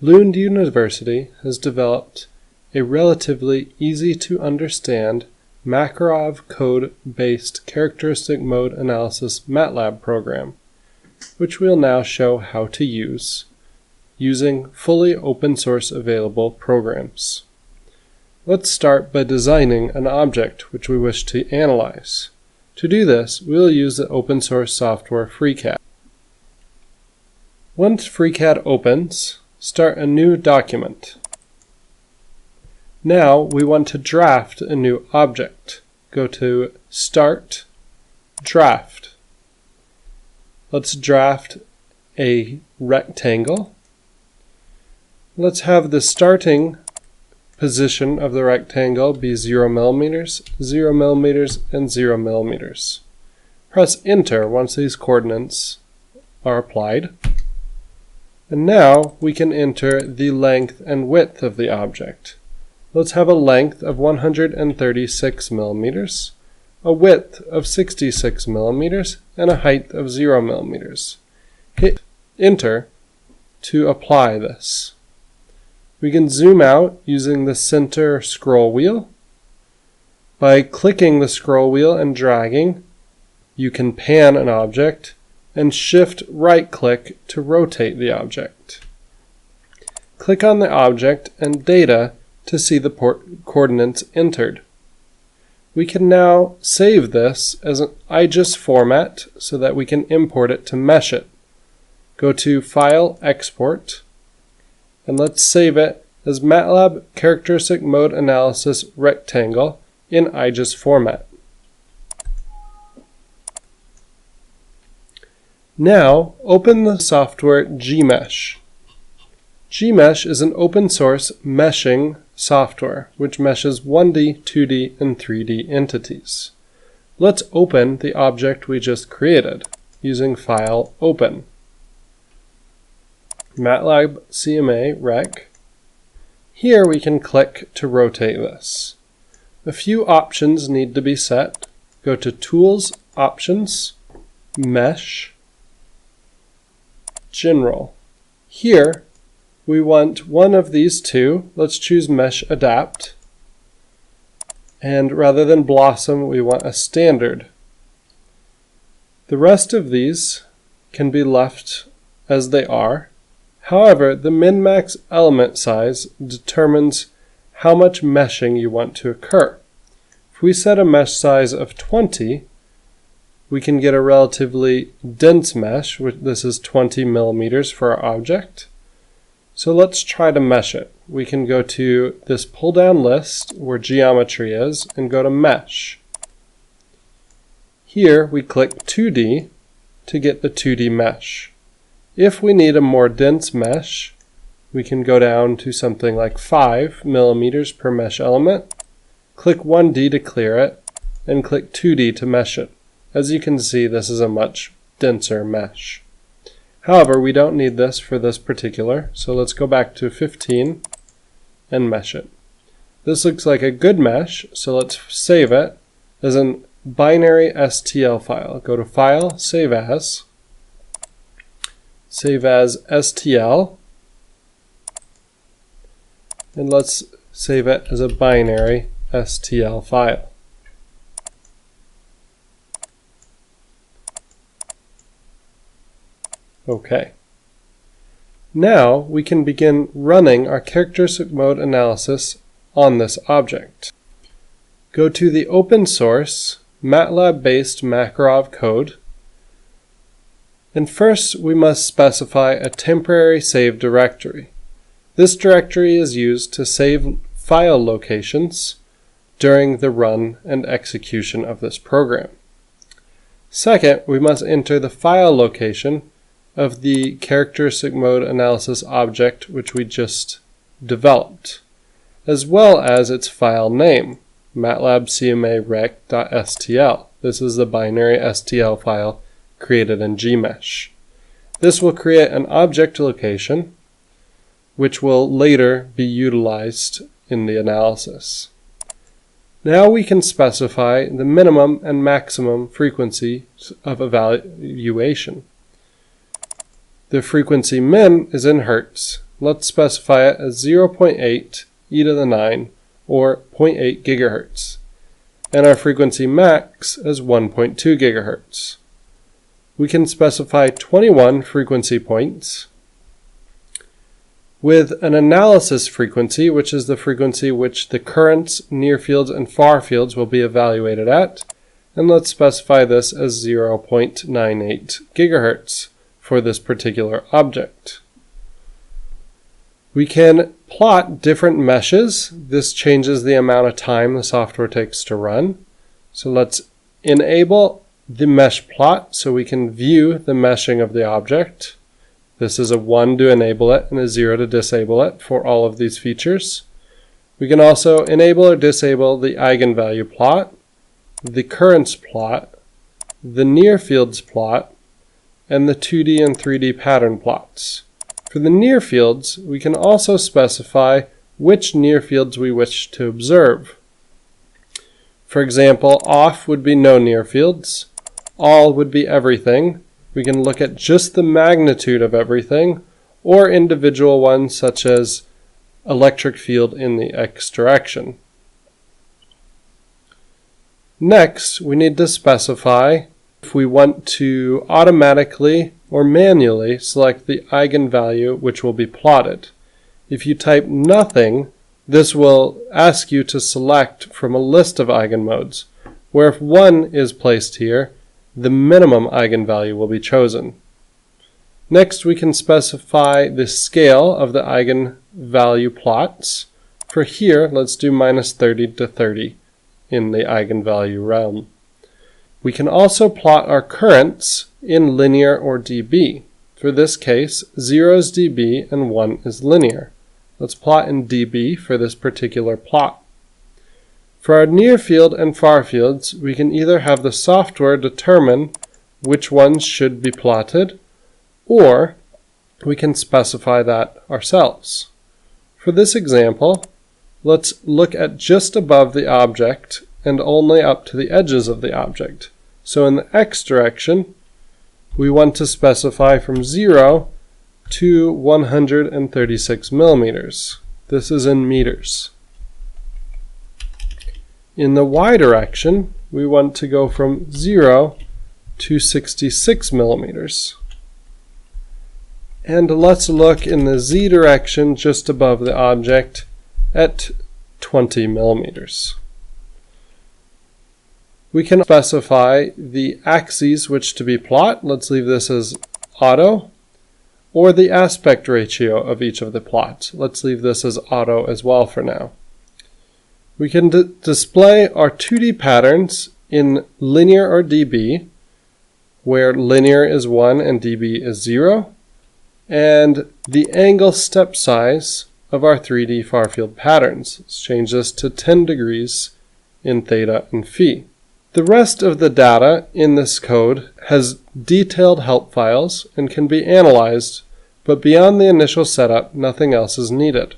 Lund University has developed a relatively easy-to-understand Makarov code-based characteristic mode analysis Matlab program, which we'll now show how to use using fully open source available programs. Let's start by designing an object which we wish to analyze. To do this, we'll use the open source software FreeCAD. Once FreeCAD opens, start a new document. Now we want to draft a new object. Go to Start, Draft. Let's draft a rectangle. Let's have the starting position of the rectangle be 0 millimeters, 0 millimeters, and 0 millimeters. Press Enter once these coordinates are applied. And now we can enter the length and width of the object. Let's have a length of 136 millimeters, a width of 66 millimeters, and a height of 0 millimeters. Hit Enter to apply this. We can zoom out using the center scroll wheel. By clicking the scroll wheel and dragging, you can pan an object and shift right-click to rotate the object. Click on the object and data to see the coordinates entered. We can now save this as an IGES format so that we can import it to mesh it. Go to File, Export, and let's save it as Matlab Characteristic Mode Analysis Rectangle in IGES format. Now, open the software Gmesh. Gmesh is an open source meshing software which meshes 1D, 2D, and 3D entities. Let's open the object we just created using File, Open. Matlab CMA Rec. Here we can click to rotate this. A few options need to be set. Go to Tools, Options, Mesh, General. Here we want one of these two. Let's choose Mesh Adapt. And rather than Blossom, we want a standard. The rest of these can be left as they are. However, the min-max element size determines how much meshing you want to occur. If we set a mesh size of 20, we can get a relatively dense mesh. This is 20 millimeters for our object. So let's try to mesh it. We can go to this pull-down list where geometry is and go to Mesh. Here we click 2D to get the 2D mesh. If we need a more dense mesh, we can go down to something like 5 millimeters per mesh element, click 1D to clear it, and click 2D to mesh it. As you can see, this is a much denser mesh. However, we don't need this for this particular, so let's go back to 15 and mesh it. This looks like a good mesh, so let's save it as a binary STL file. Go to File, Save As STL, and let's save it as a binary STL file. Okay. Now we can begin running our characteristic mode analysis on this object. Go to the open source MATLAB-based Makarov code, and first we must specify a temporary save directory. This directory is used to save file locations during the run and execution of this program. Second, we must enter the file location of the characteristic mode analysis object which we just developed, as well as its file name, Matlab CMA rec.stl. This is the binary STL file created in Gmesh. This will create an object location which will later be utilized in the analysis. Now we can specify the minimum and maximum frequency of evaluation. The frequency min is in Hertz, let's specify it as 0.8 e to the 9, or 0.8 gigahertz, and our frequency max as 1.2 gigahertz. We can specify 21 frequency points with an analysis frequency, which is the frequency which the currents, near fields, and far fields will be evaluated at, and let's specify this as 0.98 gigahertz for this particular object. We can plot different meshes. This changes the amount of time the software takes to run. So let's enable the mesh plot so we can view the meshing of the object. This is a 1 to enable it and a 0 to disable it for all of these features. We can also enable or disable the eigenvalue plot, the currents plot, the near fields plot, and the 2D and 3D pattern plots. For the near fields, we can also specify which near fields we wish to observe. For example, off would be no near fields, all would be everything. We can look at just the magnitude of everything, or individual ones such as electric field in the X direction. Next, we need to specify if we want to automatically or manually select the eigenvalue which will be plotted. If you type nothing, this will ask you to select from a list of eigenmodes, where if 1 is placed here, the minimum eigenvalue will be chosen. Next, we can specify the scale of the eigenvalue plots. For here, let's do minus 30 to 30 in the eigenvalue realm. We can also plot our currents in linear or dB. For this case, 0 is dB and 1 is linear. Let's plot in dB for this particular plot. For our near field and far fields, we can either have the software determine which ones should be plotted, or we can specify that ourselves. For this example, let's look at just above the object and only up to the edges of the object. So in the X direction, we want to specify from 0 to 136 millimeters. This is in meters. In the Y direction, we want to go from 0 to 66 millimeters. And let's look in the Z direction just above the object at 20 millimeters. We can specify the axes which to be plot. Let's leave this as auto, or the aspect ratio of each of the plots. Let's leave this as auto as well for now. We can display our 2D patterns in linear or dB, where linear is 1 and dB is 0, and the angle step size of our 3D far field patterns. Let's change this to 10 degrees in theta and phi. The rest of the data in this code has detailed help files and can be analyzed, but beyond the initial setup, nothing else is needed.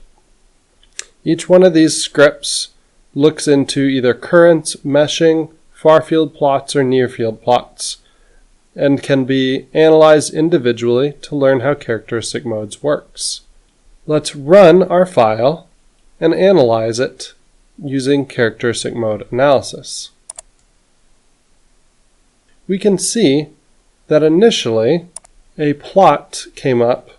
Each one of these scripts looks into either currents, meshing, far field plots, or near field plots, and can be analyzed individually to learn how characteristic modes works. Let's run our file and analyze it using characteristic mode analysis. We can see that initially a plot came up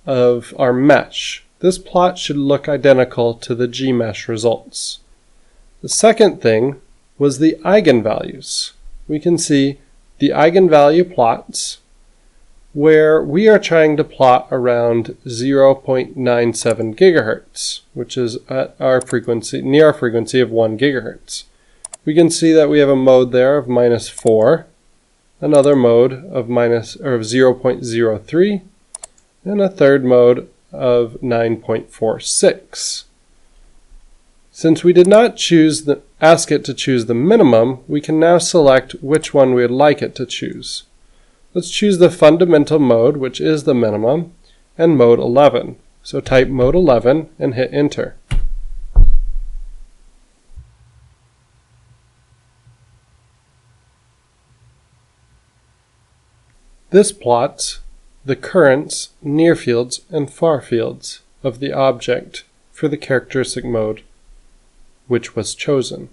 of our mesh. This plot should look identical to the Gmesh results. The second thing was the eigenvalues. We can see the eigenvalue plots where we are trying to plot around 0.97 gigahertz, which is at our frequency, near our frequency of 1 gigahertz. We can see that we have a mode there of -4, another mode of 0.03, and a third mode of 9.46. Since we did not ask it to choose the minimum, we can now select which one we would like it to choose. Let's choose the fundamental mode, which is the minimum, and mode 11. So type mode 11 and hit enter. This plots the currents, near fields, and far fields of the object for the characteristic mode which was chosen.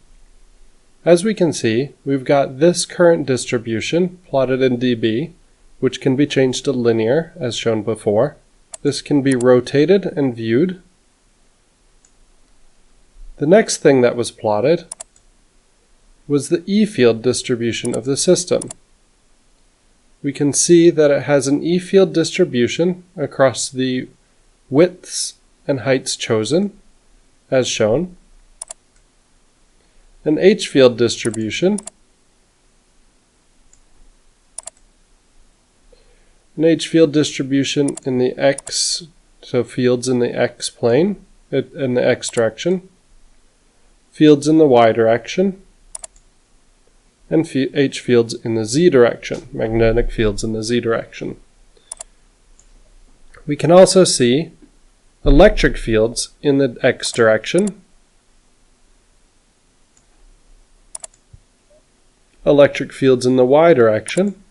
As we can see, we've got this current distribution plotted in dB, which can be changed to linear as shown before. This can be rotated and viewed. The next thing that was plotted was the E-field distribution of the system. We can see that it has an E-field distribution across the widths and heights chosen, as shown, an H-field distribution, an H-field distribution in the X, so fields in the X plane, in the X direction, fields in the Y direction, and H fields in the Z direction, magnetic fields in the Z direction. We can also see electric fields in the X direction, electric fields in the Y direction,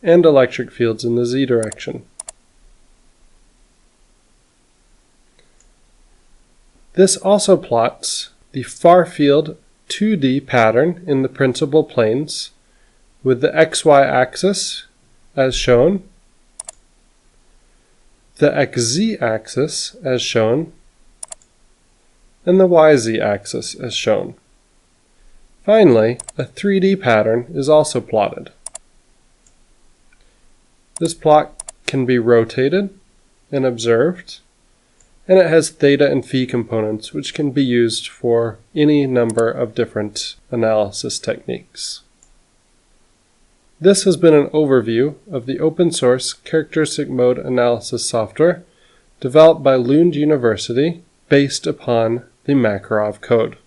and electric fields in the Z direction. This also plots the far-field 2D pattern in the principal planes with the XY axis as shown, the XZ axis as shown, and the YZ axis as shown. Finally, a 3D pattern is also plotted. This plot can be rotated and observed, and it has theta and phi components which can be used for any number of different analysis techniques. This has been an overview of the open source characteristic mode analysis software developed by Lund University based upon the Makarov code.